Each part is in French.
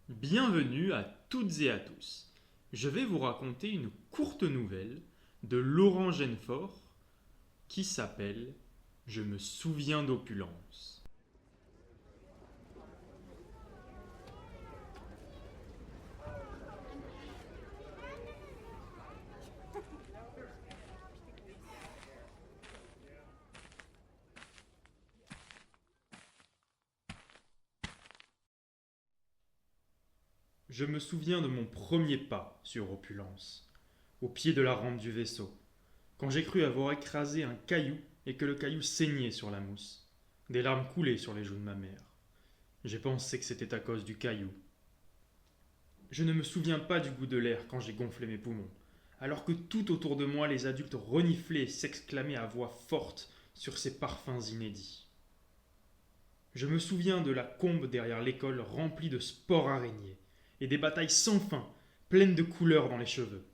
Bienvenue à toutes et à tous. Je vais vous raconter une courte nouvelle de Laurent Genefort qui s'appelle Je me souviens d'opulence. Je me souviens de mon premier pas sur opulence, au pied de la rampe du vaisseau, quand j'ai cru avoir écrasé un caillou et que le caillou saignait sur la mousse. Des larmes coulaient sur les joues de ma mère. J'ai pensé que c'était à cause du caillou. Je ne me souviens pas du goût de l'air quand j'ai gonflé mes poumons, alors que tout autour de moi les adultes reniflaient et s'exclamaient à voix forte sur ces parfums inédits. Je me souviens de la combe derrière l'école remplie de spores araignées, et des batailles sans fin, pleines de couleurs dans les cheveux.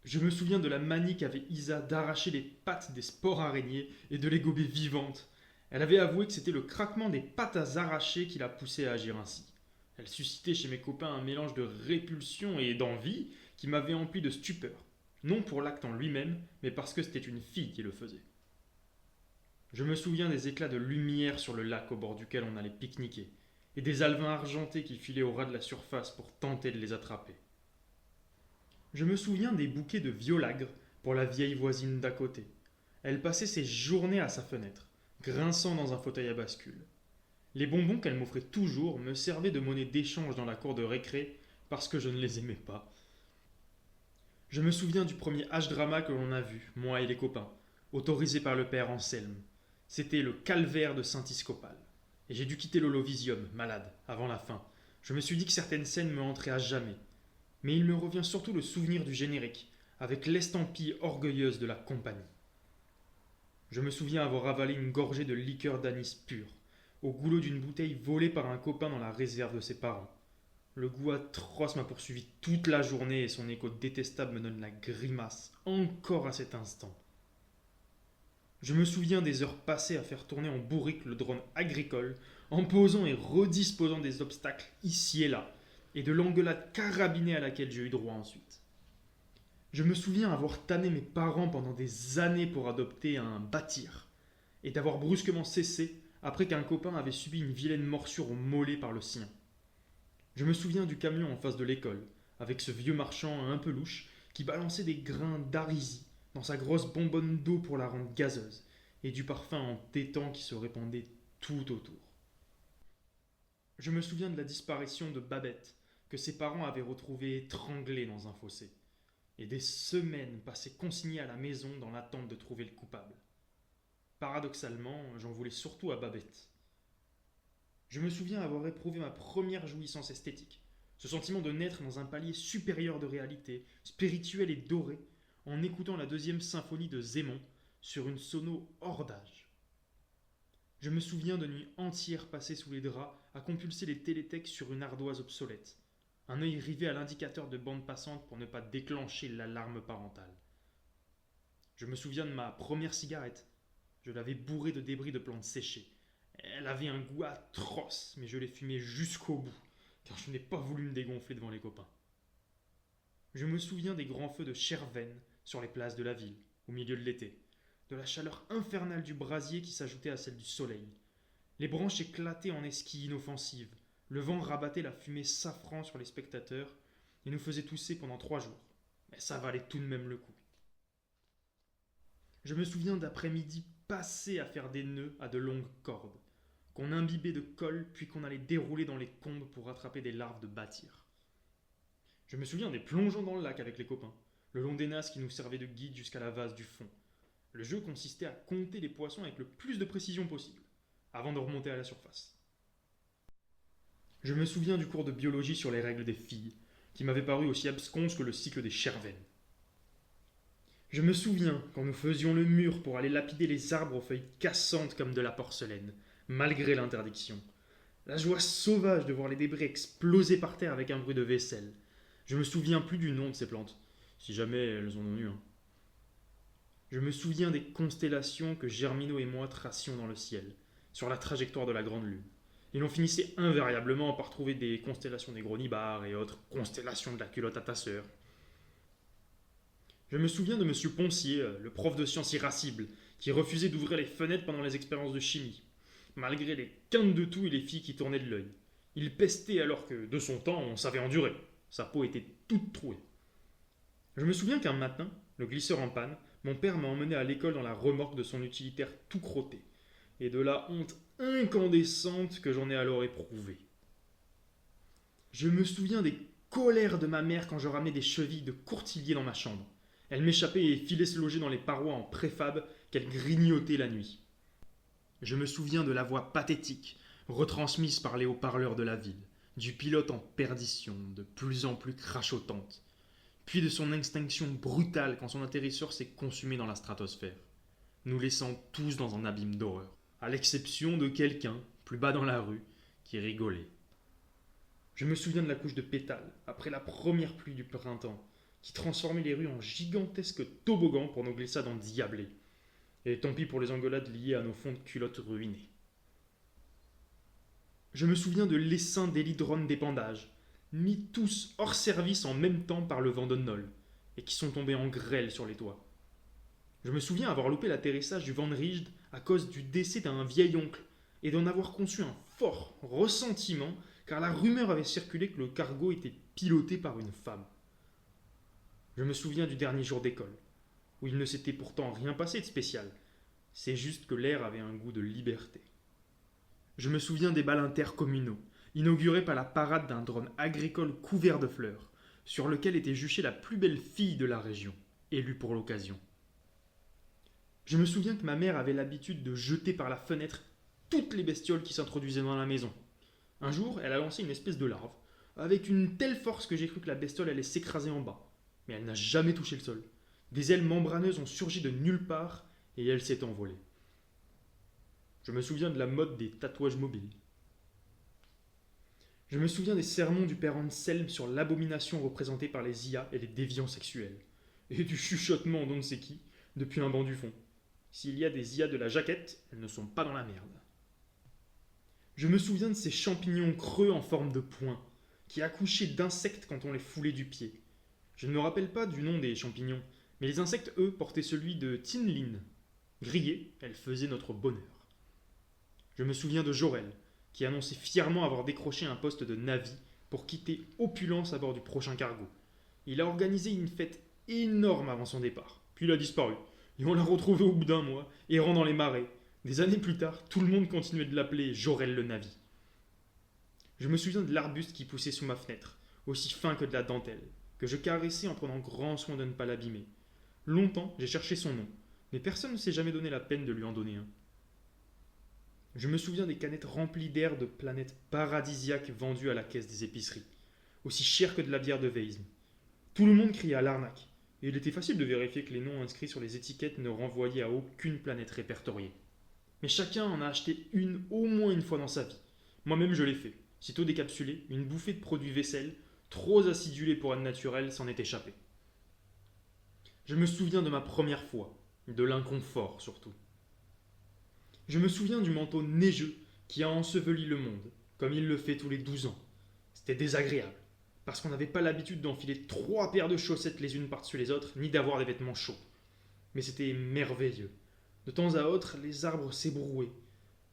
Je me souviens de la manie qu'avait Isa d'arracher les pattes des spores araignées et de les gober vivantes. Elle avait avoué que c'était le craquement des pattes à arracher qui la poussait à agir ainsi. Elle suscitait chez mes copains un mélange de répulsion et d'envie qui m'avait empli de stupeur. Non pour l'acte en lui-même, mais parce que c'était une fille qui le faisait. Je me souviens des éclats de lumière sur le lac au bord duquel on allait pique-niquer, et des alevins argentés qui filaient au ras de la surface pour tenter de les attraper. Je me souviens des bouquets de violagres pour la vieille voisine d'à côté. Elle passait ses journées à sa fenêtre, grinçant dans un fauteuil à bascule. Les bonbons qu'elle m'offrait toujours me servaient de monnaie d'échange dans la cour de récré parce que je ne les aimais pas. Je me souviens du premier H-drama que l'on a vu, moi et les copains, autorisé par le père Anselme. C'était le calvaire de Saint-Iscopal. Et j'ai dû quitter l'Holovisium, malade, avant la fin. Je me suis dit que certaines scènes me hanteraient à jamais. Mais il me revient surtout le souvenir du générique, avec l'estampille orgueilleuse de la compagnie. Je me souviens avoir avalé une gorgée de liqueur d'anis pur, au goulot d'une bouteille volée par un copain dans la réserve de ses parents. Le goût atroce m'a poursuivi toute la journée et son écho détestable me donne la grimace, encore à cet instant. Je me souviens des heures passées à faire tourner en bourrique le drone agricole, en posant et redisposant des obstacles ici et là, et de l'engueulade carabinée à laquelle j'ai eu droit ensuite. Je me souviens avoir tanné mes parents pendant des années pour adopter un bâtir, et d'avoir brusquement cessé après qu'un copain avait subi une vilaine morsure au mollet par le sien. Je me souviens du camion en face de l'école, avec ce vieux marchand un peu louche qui balançait des grains d'arisie dans sa grosse bonbonne d'eau pour la rendre gazeuse, et du parfum entêtant qui se répandait tout autour. Je me souviens de la disparition de Babette, que ses parents avaient retrouvée étranglée dans un fossé, et des semaines passées consignées à la maison dans l'attente de trouver le coupable. Paradoxalement, j'en voulais surtout à Babette. Je me souviens avoir éprouvé ma première jouissance esthétique, ce sentiment de naître dans un palier supérieur de réalité, spirituel et doré, en écoutant la deuxième symphonie de Zémon sur une sono hors d'âge. Je me souviens de nuits entières passées sous les draps à compulser les télétextes sur une ardoise obsolète, un œil rivé à l'indicateur de bande passante pour ne pas déclencher l'alarme parentale. Je me souviens de ma première cigarette. Je l'avais bourrée de débris de plantes séchées. Elle avait un goût atroce, mais je l'ai fumée jusqu'au bout, car je n'ai pas voulu me dégonfler devant les copains. Je me souviens des grands feux de Chervenne sur les places de la ville, au milieu de l'été, de la chaleur infernale du brasier qui s'ajoutait à celle du soleil. Les branches éclataient en esquilles inoffensives, le vent rabattait la fumée safran sur les spectateurs et nous faisait tousser pendant 3 jours. Mais ça valait tout de même le coup. Je me souviens d'après-midi passés à faire des nœuds à de longues cordes, qu'on imbibait de colle puis qu'on allait dérouler dans les combes pour attraper des larves de bâtir. Je me souviens des plongeons dans le lac avec les copains, le long des nasses qui nous servaient de guide jusqu'à la vase du fond. Le jeu consistait à compter les poissons avec le plus de précision possible, avant de remonter à la surface. Je me souviens du cours de biologie sur les règles des filles, qui m'avait paru aussi absconse que le cycle des Chervennes. Je me souviens quand nous faisions le mur pour aller lapider les arbres aux feuilles cassantes comme de la porcelaine, malgré l'interdiction. La joie sauvage de voir les débris exploser par terre avec un bruit de vaisselle. Je me souviens plus du nom de ces plantes, si jamais elles en ont eu un. Je me souviens des constellations que Germino et moi tracions dans le ciel, sur la trajectoire de la grande lune, et l'on finissait invariablement par trouver des constellations des gros nibards et autres constellations de la culotte à ta sœur. Je me souviens de M. Poncier, le prof de sciences irascible, qui refusait d'ouvrir les fenêtres pendant les expériences de chimie, malgré les quintes de tout et les filles qui tournaient de l'œil. Il pestait alors que, de son temps, on savait endurer. Sa peau était toute trouée. Je me souviens qu'un matin, le glisseur en panne, mon père m'a emmené à l'école dans la remorque de son utilitaire tout crotté, et de la honte incandescente que j'en ai alors éprouvée. Je me souviens des colères de ma mère quand je ramenais des chevilles de courtilier dans ma chambre. Elle m'échappait et filait se loger dans les parois en préfab qu'elle grignotait la nuit. Je me souviens de la voix pathétique, retransmise par les haut-parleurs de la ville, du pilote en perdition, de plus en plus crachotante, puis de son extinction brutale quand son atterrisseur s'est consumé dans la stratosphère, nous laissant tous dans un abîme d'horreur, à l'exception de quelqu'un, plus bas dans la rue, qui rigolait. Je me souviens de la couche de pétales, après la première pluie du printemps, qui transformait les rues en gigantesques toboggans pour nos glissades endiablées. Et tant pis pour les engueulades liées à nos fonds de culottes ruinés. Je me souviens de l'essaim d'élidrones d'épandage, mis tous hors service en même temps par le vent de Nol, et qui sont tombés en grêle sur les toits. Je me souviens avoir loupé l'atterrissage du Van Rijde à cause du décès d'un vieil oncle, et d'en avoir conçu un fort ressentiment, car la rumeur avait circulé que le cargo était piloté par une femme. Je me souviens du dernier jour d'école, où il ne s'était pourtant rien passé de spécial. C'est juste que l'air avait un goût de liberté. Je me souviens des bals intercommunaux, inaugurés par la parade d'un drone agricole couvert de fleurs, sur lequel était juchée la plus belle fille de la région, élue pour l'occasion. Je me souviens que ma mère avait l'habitude de jeter par la fenêtre toutes les bestioles qui s'introduisaient dans la maison. Un jour, elle a lancé une espèce de larve, avec une telle force que j'ai cru que la bestiole allait s'écraser en bas. Mais elle n'a jamais touché le sol. Des ailes membraneuses ont surgi de nulle part et elle s'est envolée. Je me souviens de la mode des tatouages mobiles. Je me souviens des sermons du père Anselme sur l'abomination représentée par les IA et les déviants sexuels, et du chuchotement d'on ne sait qui depuis un banc du fond. S'il y a des IA de la jaquette, elles ne sont pas dans la merde. Je me souviens de ces champignons creux en forme de poing, qui accouchaient d'insectes quand on les foulait du pied. Je ne me rappelle pas du nom des champignons, mais les insectes, eux, portaient celui de Tinline. Grillées, elles faisaient notre bonheur. Je me souviens de Jorel, qui annonçait fièrement avoir décroché un poste de navi pour quitter Opulence à bord du prochain cargo. Il a organisé une fête énorme avant son départ, puis il a disparu, et on l'a retrouvé au bout d'un mois, errant dans les marais. Des années plus tard, tout le monde continuait de l'appeler Jorel le Navi. Je me souviens de l'arbuste qui poussait sous ma fenêtre, aussi fin que de la dentelle, que je caressais en prenant grand soin de ne pas l'abîmer. Longtemps, j'ai cherché son nom, mais personne ne s'est jamais donné la peine de lui en donner un. Je me souviens des canettes remplies d'air de planètes paradisiaques vendues à la caisse des épiceries, aussi chères que de la bière de Weism. Tout le monde criait à l'arnaque, et il était facile de vérifier que les noms inscrits sur les étiquettes ne renvoyaient à aucune planète répertoriée. Mais chacun en a acheté une au moins une fois dans sa vie. Moi-même je l'ai fait. Sitôt décapsulé, une bouffée de produits vaisselle, trop acidulés pour être naturel, s'en est échappée. Je me souviens de ma première fois, de l'inconfort surtout. Je me souviens du manteau neigeux qui a enseveli le monde, comme il le fait tous les 12 ans. C'était désagréable, parce qu'on n'avait pas l'habitude d'enfiler 3 paires de chaussettes les unes par-dessus les autres, ni d'avoir des vêtements chauds. Mais c'était merveilleux. De temps à autre, les arbres s'ébrouaient.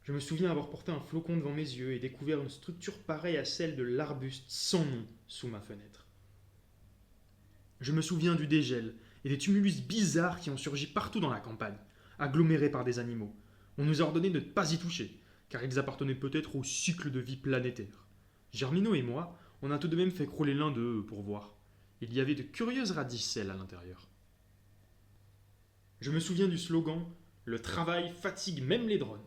Je me souviens avoir porté un flocon devant mes yeux et découvert une structure pareille à celle de l'arbuste sans nom sous ma fenêtre. Je me souviens du dégel et des tumulus bizarres qui ont surgi partout dans la campagne, agglomérés par des animaux. On nous a ordonné de ne pas y toucher, car ils appartenaient peut-être au cycle de vie planétaire. Germino et moi, on a tout de même fait crouler l'un d'eux pour voir. Il y avait de curieuses radicelles à l'intérieur. Je me souviens du slogan « Le travail fatigue même les drones »,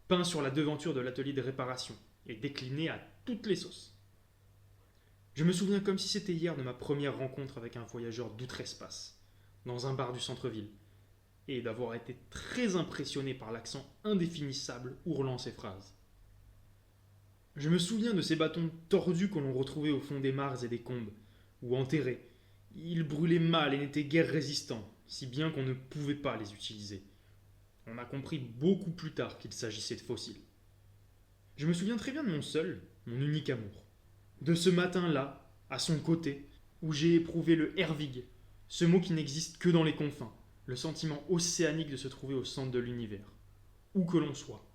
peint sur la devanture de l'atelier de réparation et décliné à toutes les sauces. Je me souviens comme si c'était hier de ma première rencontre avec un voyageur d'outre-espace, dans un bar du centre-ville, et d'avoir été très impressionné par l'accent indéfinissable ourlant ses phrases. Je me souviens de ces bâtons tordus que l'on retrouvait au fond des mares et des combes, ou enterrés. Ils brûlaient mal et n'étaient guère résistants, si bien qu'on ne pouvait pas les utiliser. On a compris beaucoup plus tard qu'il s'agissait de fossiles. Je me souviens très bien de mon seul, mon unique amour. De ce matin-là, à son côté, où j'ai éprouvé le Hervig, ce mot qui n'existe que dans les confins, le sentiment océanique de se trouver au centre de l'univers, où que l'on soit.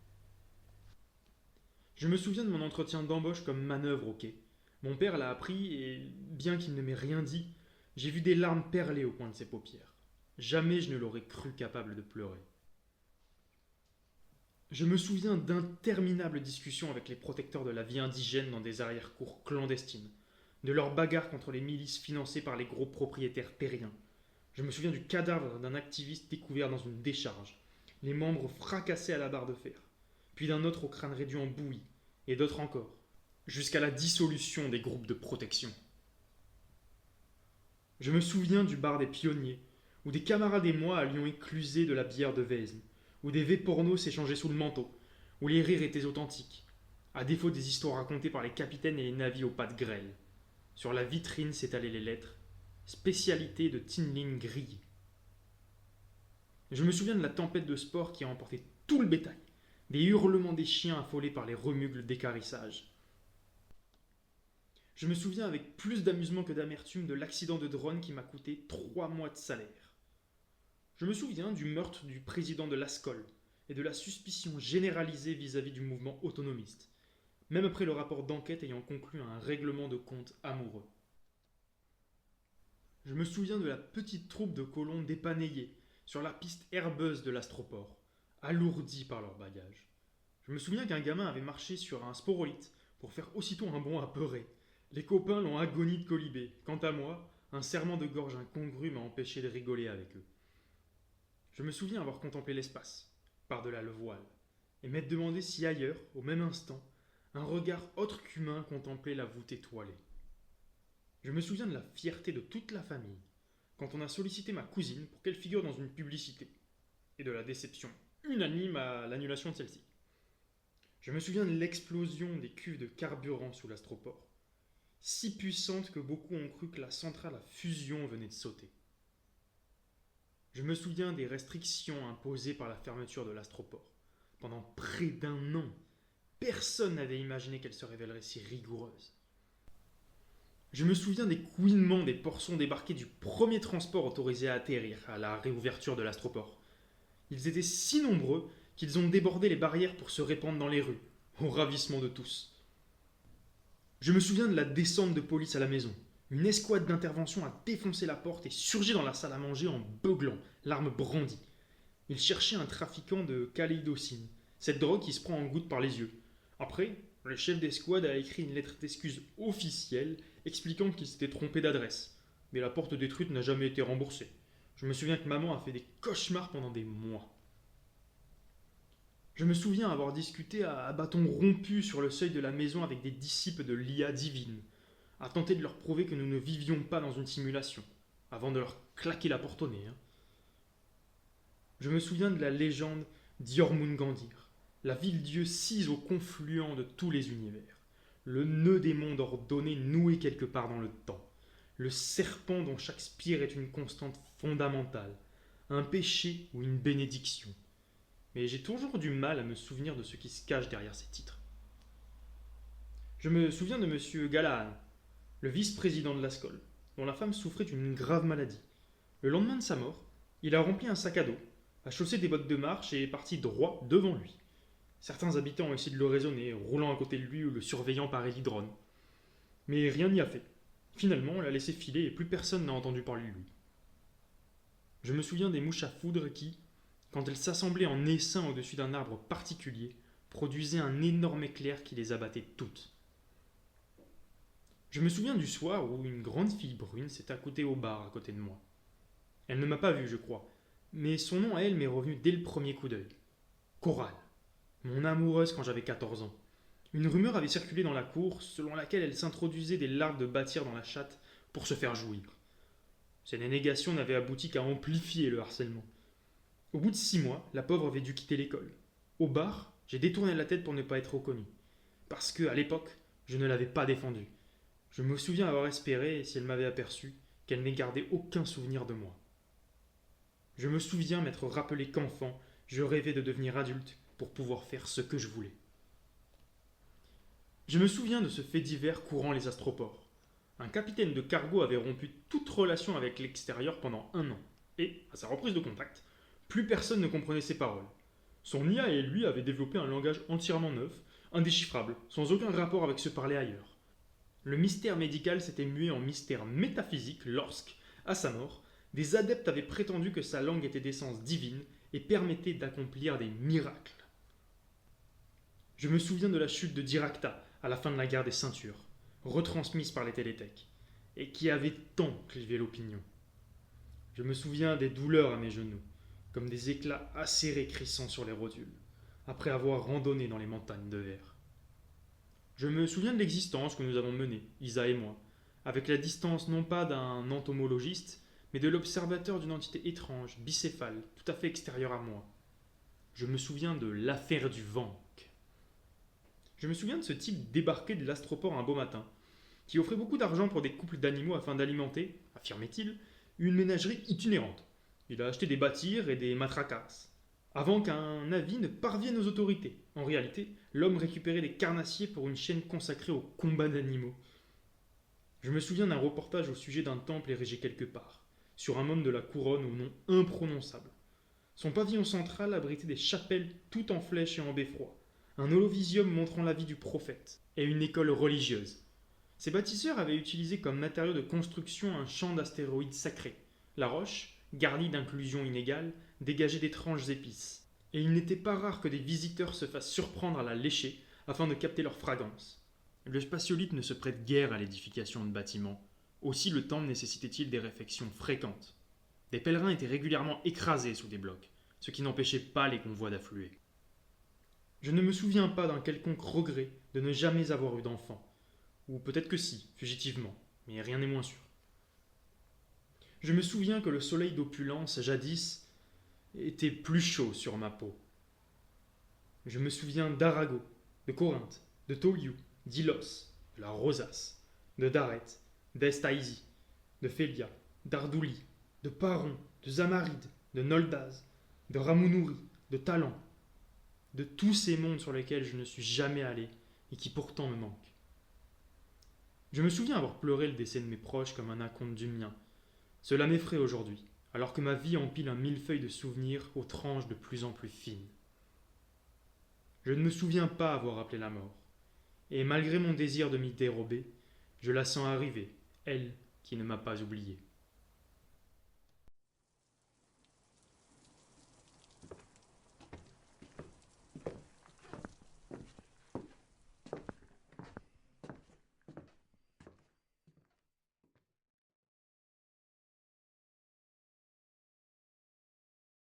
Je me souviens de mon entretien d'embauche comme manœuvre au quai. Mon père l'a appris et, bien qu'il ne m'ait rien dit, j'ai vu des larmes perler au coin de ses paupières. Jamais je ne l'aurais cru capable de pleurer. Je me souviens d'interminables discussions avec les protecteurs de la vie indigène dans des arrière-cours clandestines, de leurs bagarres contre les milices financées par les gros propriétaires terriens. Je me souviens du cadavre d'un activiste découvert dans une décharge, les membres fracassés à la barre de fer, puis d'un autre au crâne réduit en bouillie, et d'autres encore, jusqu'à la dissolution des groupes de protection. Je me souviens du bar des pionniers, où des camarades et moi allions écluser de la bière de Wesn, où des V-pornos s'échangeaient sous le manteau, où les rires étaient authentiques, à défaut des histoires racontées par les capitaines et les navires aux pattes grêles. Sur la vitrine s'étalaient les lettres « Spécialité de Tinling grillé ». Je me souviens de la tempête de sport qui a emporté tout le bétail, des hurlements des chiens affolés par les remugles d'équarrissage. Je me souviens avec plus d'amusement que d'amertume de l'accident de drone qui m'a coûté 3 mois de salaire. Je me souviens du meurtre du président de l'ASCOL et de la suspicion généralisée vis-à-vis du mouvement autonomiste, même après le rapport d'enquête ayant conclu à un règlement de compte amoureux. Je me souviens de la petite troupe de colons dépaneillés sur la piste herbeuse de l'astroport, alourdis par leurs bagages. Je me souviens qu'un gamin avait marché sur un sporolite pour faire aussitôt un bond apeuré. Les copains l'ont agonie de colibé. Quant à moi, un serrement de gorge incongru m'a empêché de rigoler avec eux. Je me souviens avoir contemplé l'espace, par-delà le voile, et m'être demandé si ailleurs, au même instant, un regard autre qu'humain contemplait la voûte étoilée. Je me souviens de la fierté de toute la famille, quand on a sollicité ma cousine pour qu'elle figure dans une publicité, et de la déception unanime à l'annulation de celle-ci. Je me souviens de l'explosion des cuves de carburant sous l'astroport, si puissante que beaucoup ont cru que la centrale à fusion venait de sauter. Je me souviens des restrictions imposées par la fermeture de l'astroport. Pendant près d'1 an, personne n'avait imaginé qu'elle se révélerait si rigoureuse. Je me souviens des couinements des portions débarqués du premier transport autorisé à atterrir à la réouverture de l'astroport. Ils étaient si nombreux qu'ils ont débordé les barrières pour se répandre dans les rues, au ravissement de tous. Je me souviens de la descente de police à la maison. Une escouade d'intervention a défoncé la porte et surgi dans la salle à manger en beuglant, l'arme brandie. Ils cherchaient un trafiquant de kaléidocine, cette drogue qui se prend en gouttes par les yeux. Après, le chef d'escouade a écrit une lettre d'excuse officielle expliquant qu'il s'était trompé d'adresse. Mais la porte détruite n'a jamais été remboursée. Je me souviens que maman a fait des cauchemars pendant des mois. Je me souviens avoir discuté à bâton rompu sur le seuil de la maison avec des disciples de l'IA divine, à tenter de leur prouver que nous ne vivions pas dans une simulation, avant de leur claquer la porte au nez. Je me souviens de la légende d'Jörmungandr, la ville-dieu sise au confluent de tous les univers, le nœud des mondes ordonnés noué quelque part dans le temps, le serpent dont chaque spire est une constante fondamentale, un péché ou une bénédiction. Mais j'ai toujours du mal à me souvenir de ce qui se cache derrière ces titres. Je me souviens de M. Galahan, le vice-président de l'ASCOL, dont la femme souffrait d'une grave maladie. Le lendemain de sa mort, il a rempli un sac à dos, a chaussé des bottes de marche et est parti droit devant lui. Certains habitants ont essayé de le raisonner, roulant à côté de lui ou le surveillant par hélidrone. Mais rien n'y a fait. Finalement, on l'a laissé filer et plus personne n'a entendu parler de lui. Je me souviens des mouches à foudre qui, quand elles s'assemblaient en essaim au-dessus d'un arbre particulier, produisaient un énorme éclair qui les abattait toutes. Je me souviens du soir où une grande fille brune s'est accoutée au bar à côté de moi. Elle ne m'a pas vu, je crois, mais son nom à elle m'est revenu dès le premier coup d'œil. Coral, mon amoureuse quand j'avais 14 ans. Une rumeur avait circulé dans la cour selon laquelle elle s'introduisait des larves de bâtir dans la chatte pour se faire jouir. Ces dénégations n'avaient abouti qu'à amplifier le harcèlement. Au bout de 6 mois, la pauvre avait dû quitter l'école. Au bar, j'ai détourné la tête pour ne pas être reconnu. Parce que, à l'époque, je ne l'avais pas défendue. Je me souviens avoir espéré, si elle m'avait aperçu, qu'elle n'ait gardé aucun souvenir de moi. Je me souviens m'être rappelé qu'enfant, je rêvais de devenir adulte pour pouvoir faire ce que je voulais. Je me souviens de ce fait divers courant les astroports. Un capitaine de cargo avait rompu toute relation avec l'extérieur pendant 1 an, et, à sa reprise de contact, plus personne ne comprenait ses paroles. Son IA et lui avaient développé un langage entièrement neuf, indéchiffrable, sans aucun rapport avec ce parler ailleurs. Le mystère médical s'était mué en mystère métaphysique lorsque, à sa mort, des adeptes avaient prétendu que sa langue était d'essence divine et permettait d'accomplir des miracles. Je me souviens de la chute de Dirac-Ta à la fin de la guerre des ceintures, retransmise par les télétechs, et qui avait tant clivé l'opinion. Je me souviens des douleurs à mes genoux, comme des éclats acérés crissant sur les rotules, après avoir randonné dans les montagnes de verre. Je me souviens de l'existence que nous avons menée, Isa et moi, avec la distance non pas d'un entomologiste, mais de l'observateur d'une entité étrange, bicéphale, tout à fait extérieure à moi. Je me souviens de l'affaire du Vank. Je me souviens de ce type débarqué de l'astroport un beau matin, qui offrait beaucoup d'argent pour des couples d'animaux afin d'alimenter, affirmait-il, une ménagerie itinérante. Il a acheté des bâtires et des matracas, avant qu'un avis ne parvienne aux autorités. En réalité, l'homme récupérait des carnassiers pour une chaîne consacrée au combat d'animaux. Je me souviens d'un reportage au sujet d'un temple érigé quelque part, sur un môme de la couronne au nom imprononçable. Son pavillon central abritait des chapelles tout en flèche et en beffroi, un holovisium montrant la vie du prophète, et une école religieuse. Ces bâtisseurs avaient utilisé comme matériau de construction un champ d'astéroïdes sacrés. La roche, garnie d'inclusions inégales, dégageait d'étranges épices. Et il n'était pas rare que des visiteurs se fassent surprendre à la lécher afin de capter leur fragrance. Le spatiolite ne se prête guère à l'édification de bâtiments. Aussi le temple nécessitait-il des réfections fréquentes. Des pèlerins étaient régulièrement écrasés sous des blocs, ce qui n'empêchait pas les convois d'affluer. Je ne me souviens pas d'un quelconque regret de ne jamais avoir eu d'enfant. Ou peut-être que si, fugitivement, mais rien n'est moins sûr. Je me souviens que le soleil d'opulence, jadis, était plus chaud sur ma peau. Je me souviens d'Arago, de Corinthe, de Toliou, d'Ilos, de la Rosace, de Dareth, d'Estaïsi, de Félia, d'Ardouli, de Paron, de Zamaride, de Noldaz, de Ramounouri, de Talan, de tous ces mondes sur lesquels je ne suis jamais allé et qui pourtant me manquent. Je me souviens avoir pleuré le décès de mes proches comme un acompte du mien. Cela m'effraie aujourd'hui, alors que ma vie empile un millefeuille de souvenirs aux tranches de plus en plus fines. Je ne me souviens pas avoir appelé la mort, et malgré mon désir de m'y dérober, je la sens arriver, elle qui ne m'a pas oublié.